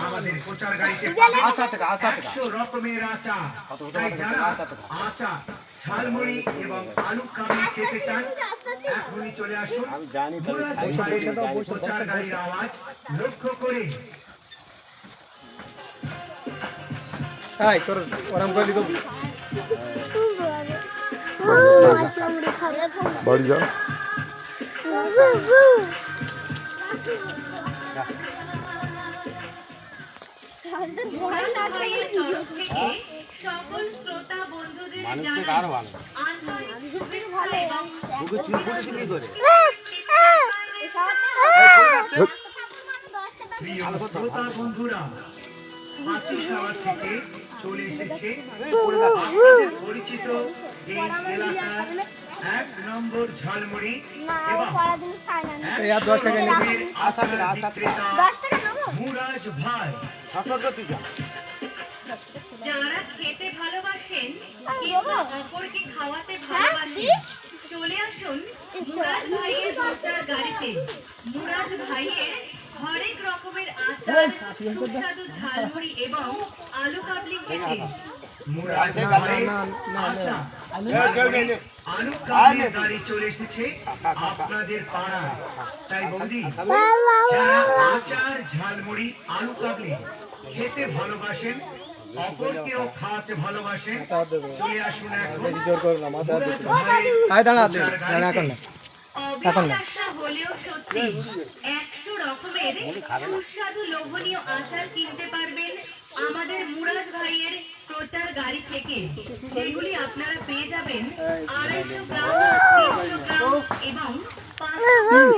আমাদের প্রচার গাড়িতে 100 রকমের আচার। তাই যারা আচার, ঝালমুড়ি এবং আলু কাবলি খেতে চান এখনই চলে আসুন মুরাজ ভাইয়ের প্রচার গাড়ির আওয়াজ লক্ষ্য করে। এই তোর ওরম করলি তো বাড়ি যা। সকল শ্রোতা বন্ধুদের জানাই আন্তরিক শুভেচ্ছা এবং প্রিয় শ্রোতা বন্ধুরা, পাতিসারা থেকে চলে এসেছে আপনাদের পরিচিত এই এলাকার 1 নম্বর ঝালমুড়ি এবং 1 রকমের আচার বিক্রেতা মুরাজ ভাই। যারা খেতে ভালোবাসেন কিন্তু অপরকে খাওয়াতে ভালোবাসেন চলে আসুন মুরাজ ভাইয়ের প্রচার গাড়িতে। মুরাজ ভাইয়ের হরেক রকমের আচার, সুস্বাদু ঝালমুড়ি এবং আলু কাবলি খেতে। মুরাজ ভাইয়ের আচার, ঝালমুড়ি, আলু কাবলির গাড়ি চলে এসেছে আপনাদের পাড়ায়। তাই বৌদি, যারা আচার, ঝালমুড়ি, আলু কাবলি খেতে ভালোবাসেন, অপরকেও খাওয়াতে ভালোবাসেন, চলে আসুন এখন মুরাজ ভাইয়ের প্রচার গাড়িতে। অবিশ্বাস্য হলেও সত্যি 100 রকমের সুস্বাদু লোভনীয় আচার কিনতে পারবেন আমাদের মুরাজ ভাইয়ের প্রচার গাড়ি থেকে, যেগুলি আপনারা পেয়ে যাবেন 250 গ্রাম, 300 গ্রাম এবং 500 গ্রাম।